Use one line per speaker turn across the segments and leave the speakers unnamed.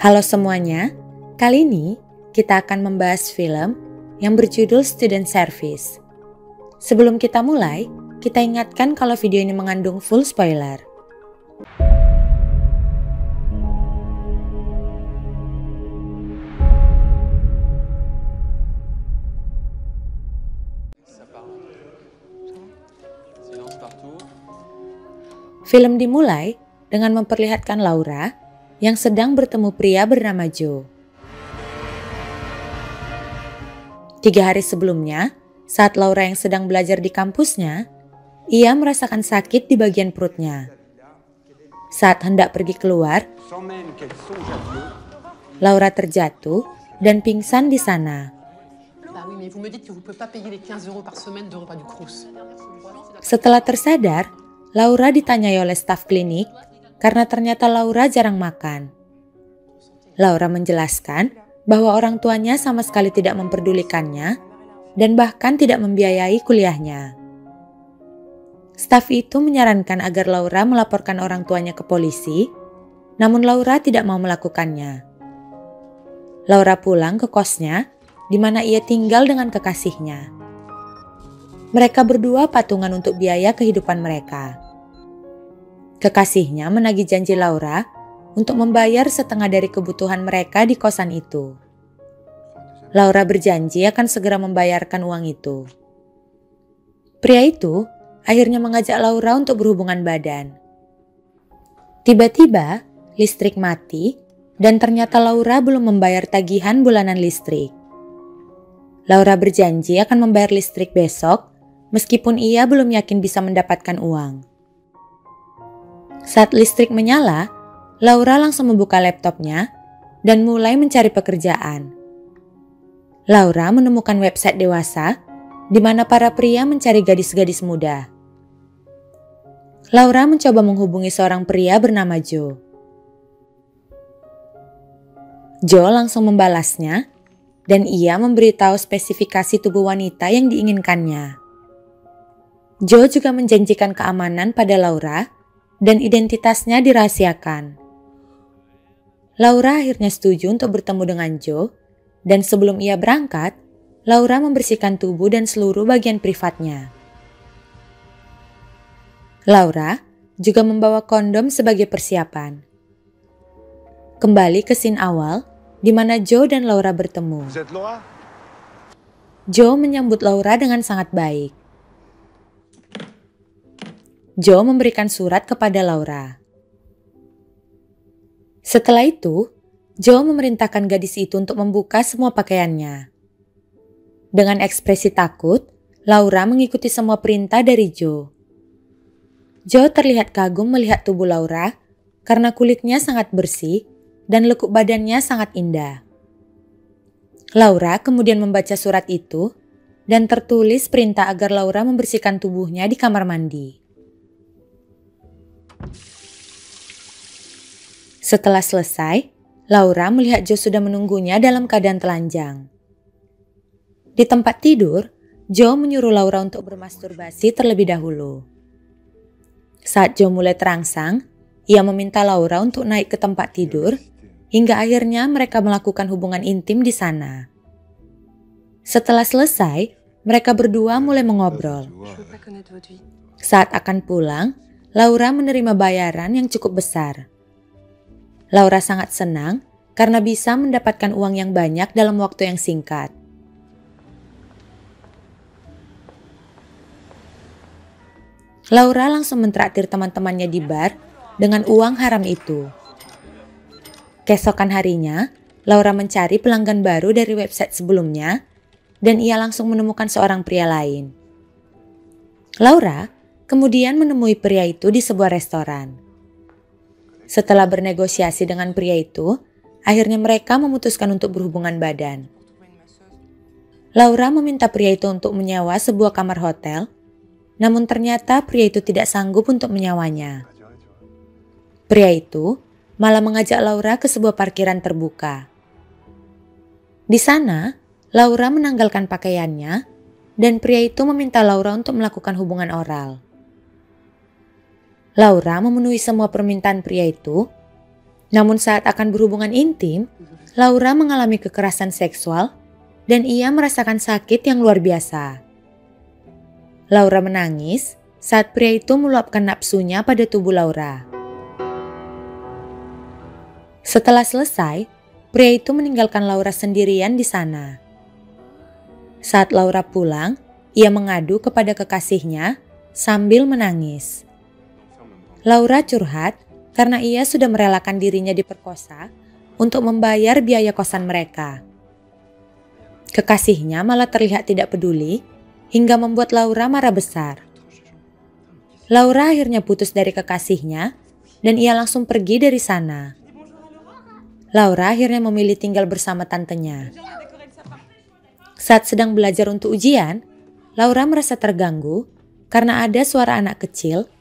Halo semuanya, kali ini kita akan membahas film yang berjudul Student Service. Sebelum kita mulai, kita ingatkan kalau video ini mengandung full spoiler. Film dimulai dengan memperlihatkan Laura yang sedang bertemu pria bernama Joe. 3 hari sebelumnya, saat Laura yang sedang belajar di kampusnya, ia merasakan sakit di bagian perutnya. Saat hendak pergi keluar, Laura terjatuh dan pingsan di sana. Setelah tersadar, Laura ditanyai oleh staf klinik karena ternyata Laura jarang makan. Laura menjelaskan bahwa orang tuanya sama sekali tidak memperdulikannya dan bahkan tidak membiayai kuliahnya. Staf itu menyarankan agar Laura melaporkan orang tuanya ke polisi, namun Laura tidak mau melakukannya. Laura pulang ke kosnya, di mana ia tinggal dengan kekasihnya. Mereka berdua patungan untuk biaya kehidupan mereka. Kekasihnya menagih janji Laura untuk membayar setengah dari kebutuhan mereka di kosan itu. Laura berjanji akan segera membayarkan uang itu. Pria itu akhirnya mengajak Laura untuk berhubungan badan. Tiba-tiba listrik mati dan ternyata Laura belum membayar tagihan bulanan listrik. Laura berjanji akan membayar listrik besok meskipun ia belum yakin bisa mendapatkan uang. Saat listrik menyala, Laura langsung membuka laptopnya dan mulai mencari pekerjaan. Laura menemukan website dewasa di mana para pria mencari gadis-gadis muda. Laura mencoba menghubungi seorang pria bernama Joe. Joe langsung membalasnya dan ia memberitahu spesifikasi tubuh wanita yang diinginkannya. Joe juga menjanjikan keamanan pada Laura dan identitasnya dirahasiakan. Laura akhirnya setuju untuk bertemu dengan Joe dan sebelum ia berangkat, Laura membersihkan tubuh dan seluruh bagian privatnya. Laura juga membawa kondom sebagai persiapan. Kembali ke scene awal di mana Joe dan Laura bertemu. Joe menyambut Laura dengan sangat baik. Joe memberikan surat kepada Laura. Setelah itu, Joe memerintahkan gadis itu untuk membuka semua pakaiannya. Dengan ekspresi takut, Laura mengikuti semua perintah dari Joe. Joe terlihat kagum melihat tubuh Laura karena kulitnya sangat bersih dan lekuk badannya sangat indah. Laura kemudian membaca surat itu dan tertulis perintah agar Laura membersihkan tubuhnya di kamar mandi. Setelah selesai, Laura melihat Joe sudah menunggunya dalam keadaan telanjang. Di tempat tidur, Joe menyuruh Laura untuk bermasturbasi terlebih dahulu. Saat Joe mulai terangsang, ia meminta Laura untuk naik ke tempat tidur, hingga akhirnya mereka melakukan hubungan intim di sana. Setelah selesai, mereka berdua mulai mengobrol. Saat akan pulang, Laura menerima bayaran yang cukup besar. Laura sangat senang karena bisa mendapatkan uang yang banyak dalam waktu yang singkat. Laura langsung mentraktir teman-temannya di bar dengan uang haram itu. Keesokan harinya, Laura mencari pelanggan baru dari website sebelumnya dan ia langsung menemukan seorang pria lain. Laura kemudian menemui pria itu di sebuah restoran. Setelah bernegosiasi dengan pria itu, akhirnya mereka memutuskan untuk berhubungan badan. Laura meminta pria itu untuk menyewa sebuah kamar hotel, namun ternyata pria itu tidak sanggup untuk menyewanya. Pria itu malah mengajak Laura ke sebuah parkiran terbuka. Di sana, Laura menanggalkan pakaiannya dan pria itu meminta Laura untuk melakukan hubungan oral. Laura memenuhi semua permintaan pria itu Namun saat akan berhubungan intim, Laura mengalami kekerasan seksual dan ia merasakan sakit yang luar biasa. Laura menangis saat pria itu meluapkan nafsunya pada tubuh Laura. Setelah selesai, pria itu meninggalkan Laura sendirian di sana. Saat Laura pulang, ia mengadu kepada kekasihnya sambil menangis. Laura curhat karena ia sudah merelakan dirinya diperkosa untuk membayar biaya kosan mereka. Kekasihnya malah terlihat tidak peduli hingga membuat Laura marah besar. Laura akhirnya putus dari kekasihnya dan ia langsung pergi dari sana. Laura akhirnya memilih tinggal bersama tantenya. Saat sedang belajar untuk ujian, Laura merasa terganggu karena ada suara anak kecil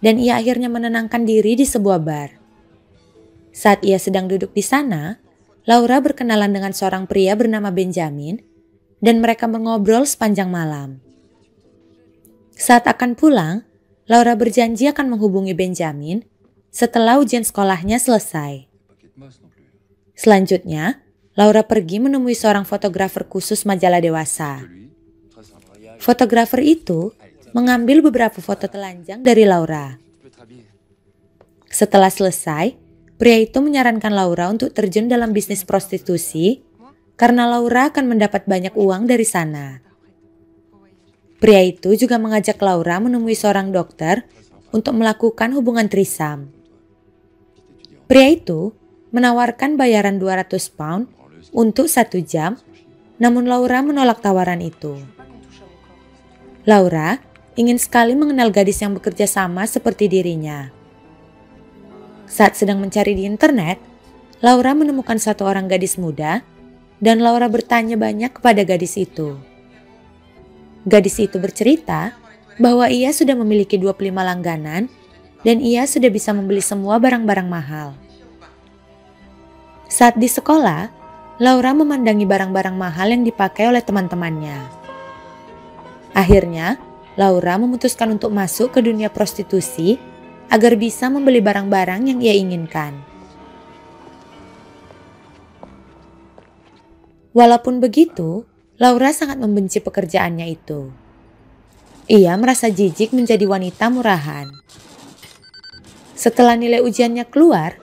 dan ia akhirnya menenangkan diri di sebuah bar. Saat ia sedang duduk di sana, Laura berkenalan dengan seorang pria bernama Benjamin dan mereka mengobrol sepanjang malam. Saat akan pulang, Laura berjanji akan menghubungi Benjamin setelah ujian sekolahnya selesai. Selanjutnya, Laura pergi menemui seorang fotografer khusus majalah dewasa. Fotografer itu mengambil beberapa foto telanjang dari Laura. Setelah selesai, pria itu menyarankan Laura untuk terjun dalam bisnis prostitusi karena Laura akan mendapat banyak uang dari sana. Pria itu juga mengajak Laura menemui seorang dokter untuk melakukan hubungan trisam. Pria itu menawarkan bayaran 200 pound untuk 1 jam, namun Laura menolak tawaran itu. Laura ingin sekali mengenal gadis yang bekerja sama seperti dirinya. Saat sedang mencari di internet, Laura menemukan satu orang gadis muda dan Laura bertanya banyak kepada gadis itu. Gadis itu bercerita bahwa ia sudah memiliki 25 langganan dan ia sudah bisa membeli semua barang-barang mahal. Saat di sekolah, Laura memandangi barang-barang mahal yang dipakai oleh teman-temannya. Akhirnya, Laura memutuskan untuk masuk ke dunia prostitusi agar bisa membeli barang-barang yang ia inginkan. Walaupun begitu, Laura sangat membenci pekerjaannya itu. Ia merasa jijik menjadi wanita murahan. Setelah nilai ujiannya keluar,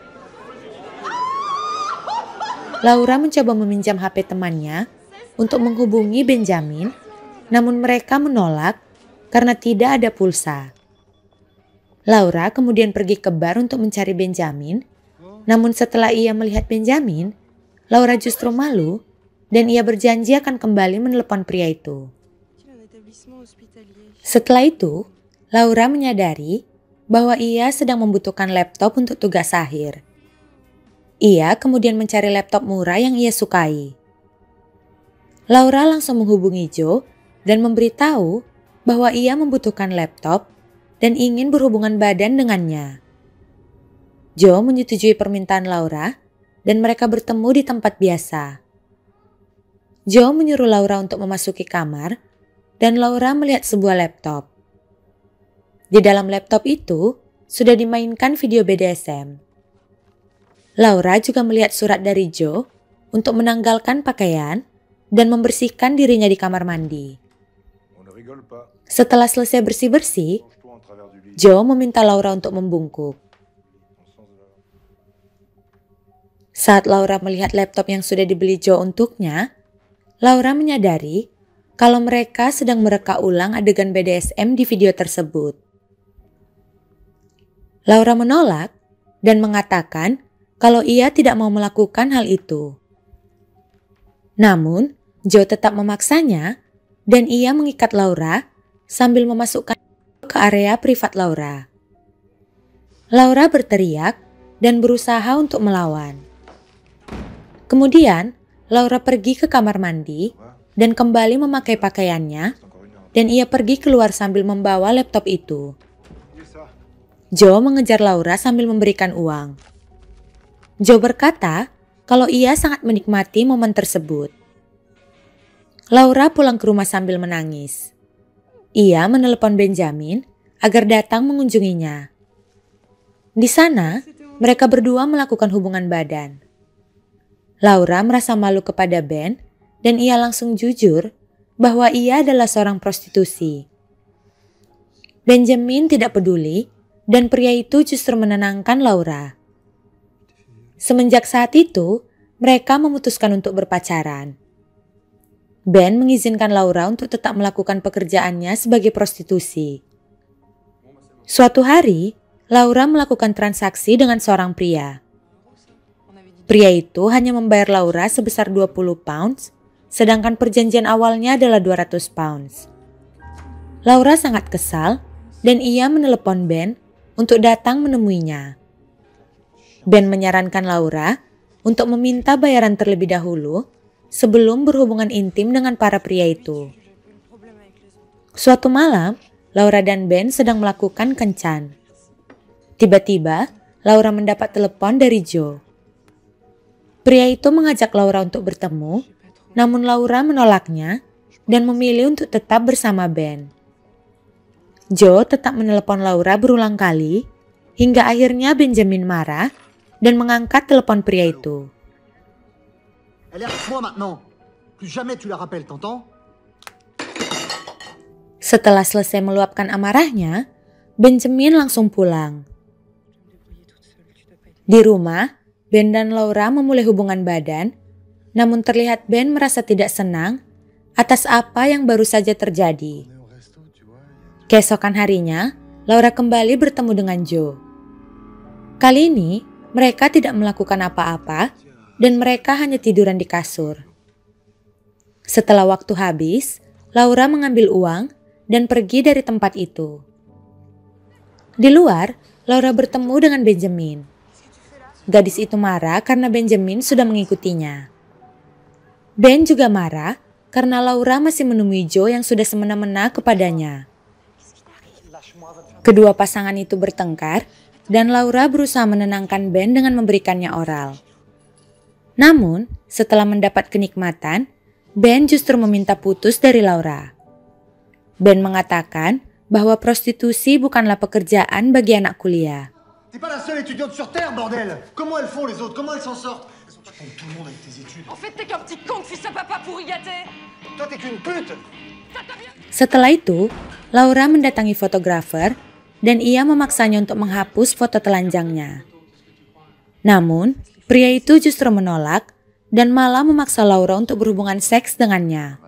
Laura mencoba meminjam HP temannya untuk menghubungi Benjamin, namun mereka menolak karena tidak ada pulsa. Laura kemudian pergi ke bar untuk mencari Benjamin, namun setelah ia melihat Benjamin, Laura justru malu dan ia berjanji akan kembali menelepon pria itu. Setelah itu, Laura menyadari bahwa ia sedang membutuhkan laptop untuk tugas akhir. Ia kemudian mencari laptop murah yang ia sukai. Laura langsung menghubungi Joe dan memberitahu bahwa ia membutuhkan laptop dan ingin berhubungan badan dengannya. Joe menyetujui permintaan Laura dan mereka bertemu di tempat biasa. Joe menyuruh Laura untuk memasuki kamar dan Laura melihat sebuah laptop. Di dalam laptop itu sudah dimainkan video BDSM. Laura juga melihat surat dari Joe untuk menanggalkan pakaian dan membersihkan dirinya di kamar mandi. Setelah selesai bersih-bersih, Joe meminta Laura untuk membungkuk. Saat Laura melihat laptop yang sudah dibeli Joe untuknya, Laura menyadari kalau mereka sedang mereka ulang adegan BDSM di video tersebut. Laura menolak dan mengatakan kalau ia tidak mau melakukan hal itu. Namun, Joe tetap memaksanya dan ia mengikat Laura sambil memasukkan ke area privat Laura. Laura berteriak dan berusaha untuk melawan. Kemudian, Laura pergi ke kamar mandi dan kembali memakai pakaiannya dan ia pergi keluar sambil membawa laptop itu. Joe mengejar Laura sambil memberikan uang. Joe berkata kalau ia sangat menikmati momen tersebut. Laura pulang ke rumah sambil menangis. Ia menelepon Benjamin agar datang mengunjunginya. Di sana, mereka berdua melakukan hubungan badan. Laura merasa malu kepada Ben dan ia langsung jujur bahwa ia adalah seorang prostitusi. Benjamin tidak peduli dan pria itu justru menenangkan Laura. Semenjak saat itu, mereka memutuskan untuk berpacaran. Ben mengizinkan Laura untuk tetap melakukan pekerjaannya sebagai prostitusi. Suatu hari, Laura melakukan transaksi dengan seorang pria. Pria itu hanya membayar Laura sebesar 20 pounds, sedangkan perjanjian awalnya adalah 200 pounds. Laura sangat kesal dan ia menelepon Ben untuk datang menemuinya. Ben menyarankan Laura untuk meminta bayaran terlebih dahulu sebelum berhubungan intim dengan para pria itu. Suatu malam, Laura dan Ben sedang melakukan kencan. Tiba-tiba, Laura mendapat telepon dari Joe. Pria itu mengajak Laura untuk bertemu, namun Laura menolaknya dan memilih untuk tetap bersama Ben. Joe tetap menelepon Laura berulang kali, hingga akhirnya Benjamin marah dan mengangkat telepon pria itu. Setelah selesai meluapkan amarahnya, Benjamin langsung pulang. Di rumah, Ben dan Laura memulai hubungan badan, namun terlihat Ben merasa tidak senang atas apa yang baru saja terjadi. Keesokan harinya, Laura kembali bertemu dengan Joe. Kali ini, mereka tidak melakukan apa-apa dan mereka hanya tiduran di kasur. Setelah waktu habis, Laura mengambil uang dan pergi dari tempat itu. Di luar, Laura bertemu dengan Benjamin. Gadis itu marah karena Benjamin sudah mengikutinya. Ben juga marah karena Laura masih menemui Joe yang sudah semena-mena kepadanya. Kedua pasangan itu bertengkar dan Laura berusaha menenangkan Ben dengan memberikannya oral. Namun, setelah mendapat kenikmatan, Ben justru meminta putus dari Laura. Ben mengatakan bahwa prostitusi bukanlah pekerjaan bagi anak kuliah.
T'es pas la seule étudiante sur Terre, bordel! Comment elles font les autres? Comment elles s'en sortent? Tu prends tout le monde avec tes études.
En fait, t'es qu'un petit con, fils à papa pourri gâté.
Toi, t'es qu'une pute!
Setelah itu, Laura mendatangi fotografer dan ia memaksanya untuk menghapus foto telanjangnya. Namun, pria itu justru menolak dan malah memaksa Laura untuk berhubungan seks dengannya.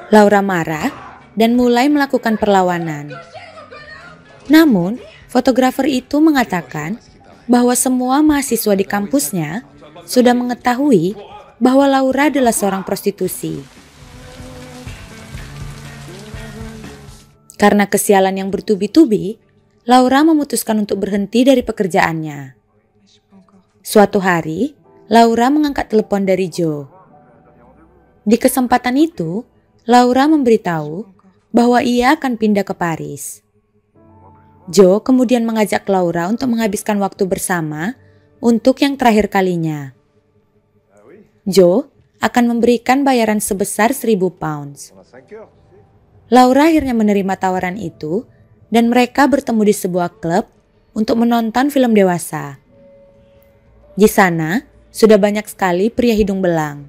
Laura marah dan mulai melakukan perlawanan. Namun, fotografer itu mengatakan bahwa semua mahasiswa di kampusnya sudah mengetahui bahwa Laura adalah seorang prostitusi. Karena kesialan yang bertubi-tubi, Laura memutuskan untuk berhenti dari pekerjaannya. Suatu hari, Laura mengangkat telepon dari Joe. Di kesempatan itu, Laura memberitahu bahwa ia akan pindah ke Paris. Joe kemudian mengajak Laura untuk menghabiskan waktu bersama untuk yang terakhir kalinya. Joe akan memberikan bayaran sebesar 1.000 pounds. Laura akhirnya menerima tawaran itu dan mereka bertemu di sebuah klub untuk menonton film dewasa. Di sana, sudah banyak sekali pria hidung belang.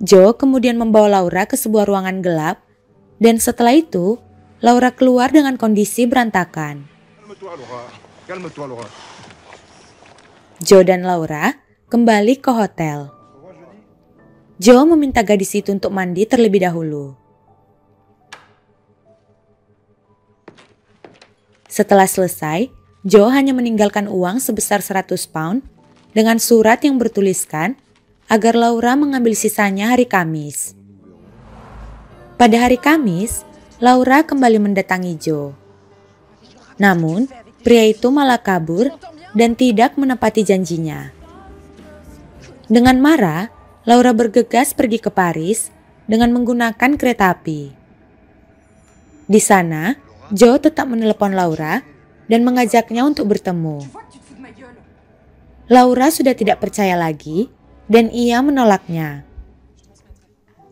Joe kemudian membawa Laura ke sebuah ruangan gelap dan setelah itu, Laura keluar dengan kondisi berantakan. Joe dan Laura kembali ke hotel. Joe meminta gadis itu untuk mandi terlebih dahulu. Setelah selesai, Joe hanya meninggalkan uang sebesar 100 pound dengan surat yang bertuliskan agar Laura mengambil sisanya hari Kamis. Pada hari Kamis, Laura kembali mendatangi Joe. Namun, pria itu malah kabur dan tidak menepati janjinya. Dengan marah, Laura bergegas pergi ke Paris dengan menggunakan kereta api. Di sana, Joe tetap menelepon Laura dan mengajaknya untuk bertemu. Laura sudah tidak percaya lagi dan ia menolaknya.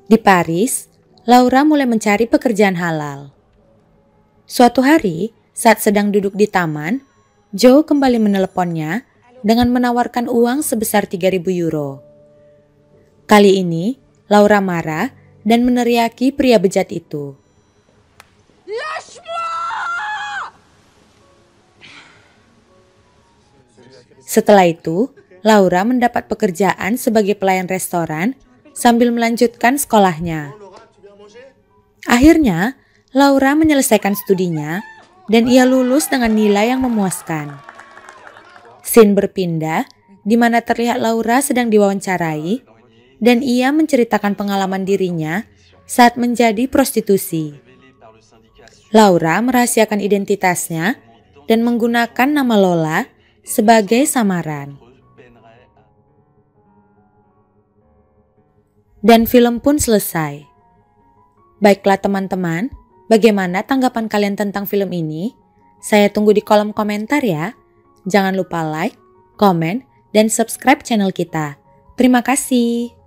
Di Paris, Laura mulai mencari pekerjaan halal. Suatu hari, Saat sedang duduk di taman, Joe kembali meneleponnya dengan menawarkan uang sebesar 3.000 euro. Kali ini, Laura marah dan meneriaki pria bejat itu. Setelah itu, Laura mendapat pekerjaan sebagai pelayan restoran sambil melanjutkan sekolahnya. Akhirnya, Laura menyelesaikan studinya dan ia lulus dengan nilai yang memuaskan. Scene berpindah di mana terlihat Laura sedang diwawancarai dan ia menceritakan pengalaman dirinya saat menjadi prostitusi. Laura merahasiakan identitasnya dan menggunakan nama Lola sebagai samaran. Dan film pun selesai. Baiklah teman-teman, bagaimana tanggapan kalian tentang film ini? Saya tunggu di kolom komentar ya. Jangan lupa like, komen, dan subscribe channel kita. Terima kasih.